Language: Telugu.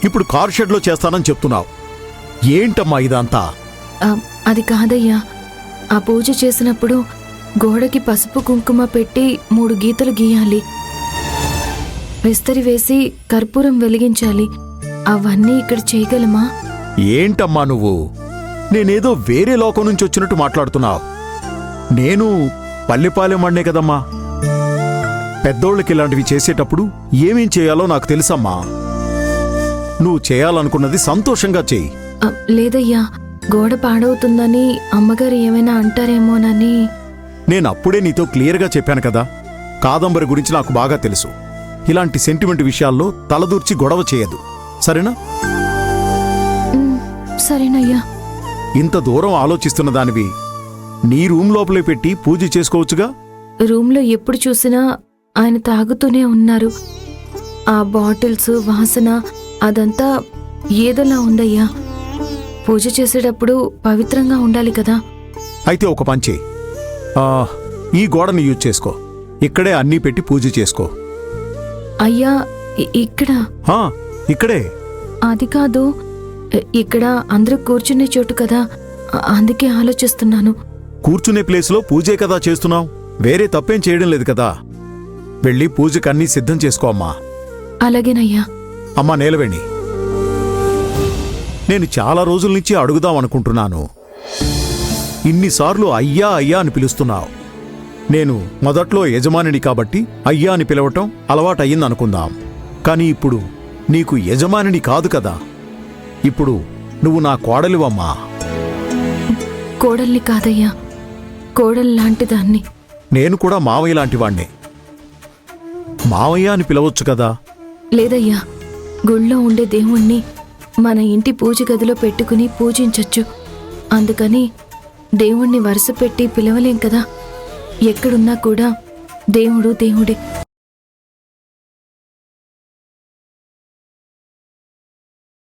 ఇప్పుడు కార్ షెడ్లో చేస్తానని చెప్తున్నావు. ఏంటమ్మా ఇదంతా? అది కాదయ్యా, ఆ పూజ చేసినప్పుడు గోడకి పసుపు కుంకుమ పెట్టి 3 గీతలు గీయాలి, విస్తరి వేసి కర్పూరం వెలిగించాలి. అవన్నీ ఇక్కడ చేయగలమా? ఏంటమ్మా నువ్వు? నేనేదో వేరే లోకం నుంచి వచ్చినట్టు మాట్లాడుతున్నావు. నేను పల్లెపాలెం వాడినే కదమ్మా. పెద్దోళ్ళకి ఇలాంటివి చేసేటప్పుడు ఏమేం చేయాలో నాకు తెలుసమ్మా. నువ్వు చేయాలనుకున్నది సంతోషంగా చెయ్యి. లేదయ్యా, గోడ పాడవుతుందని అమ్మగారు ఏమైనా అంటారేమోనని. నేనప్పుడే నీతో క్లియర్గా చెప్పాను కదా, కాదంబరి గురించి నాకు బాగా తెలుసు. ఇలాంటి సెంటిమెంట్ విషయాల్లో తలదూర్చి గొడవ చేయదు, సరేనా? సరేనయ్యా. ఇంత దూరం ఆలోచిస్తున్న దానివి నీ రూమ్ లోపలే పెట్టి పూజ చేసుకోవచ్చుగా. రూమ్లో ఎప్పుడు చూసినా ఆయన తాగుతూనే ఉన్నారు. ఆ బాటిల్స్ వాసన అదంతా ఏదోలా ఉందయ్యా. పూజ చేసేటప్పుడు పవిత్రంగా ఉండాలి కదా. అయితే ఒక పని చెయ్యి, ఈ గోడని యూజ్ చేసుకో. ఇక్కడే అన్నీ పెట్టి పూజ చేసుకో. అయ్యా, ఇక్కడ? ఇక్కడే. అది కాదు, ఇక్కడ అందరూ కూర్చునే చోటు కదా, అందుకే ఆలోచిస్తున్నాను. కూర్చునే ప్లేస్లో పూజే కదా చేస్తున్నావు, వేరే తప్పేం చేయడం లేదు కదా. వెళ్ళి పూజకు అన్నీ సిద్ధం చేసుకో అమ్మా. అలాగేనయ్యా. అమ్మా నీలవేణి, నేను చాలా రోజుల నుంచి అడుగుదాం అనుకుంటున్నాను. ఇన్నిసార్లు అయ్యా అయ్యా అని పిలుస్తున్నావు. నేను మొదట్లో యజమానిని కాబట్టి అయ్యా అని పిలవటం అలవాటయ్యిందనుకుందాం. కానీ ఇప్పుడు నీకు యజమానిని కాదు కదా, ఇప్పుడు నువ్వు నా కోడలివమ్మా. కోడల్ని కాదయ్యా, కోడల్లాంటిదాన్ని. నేను కూడా మావయ్య లాంటివాణ్ణే. మావయ్య అని పిలవచ్చు కదా. లేదయ్యా, గుళ్ళో ఉండే దేవుణ్ణి మన ఇంటి పూజ గదిలో పెట్టుకుని పూజించొచ్చు. అందుకని దేవుణ్ణి వరుస పెట్టి పిలవలేం కదా. ఎక్కడున్నా కూడా దేవుడు దేవుడే.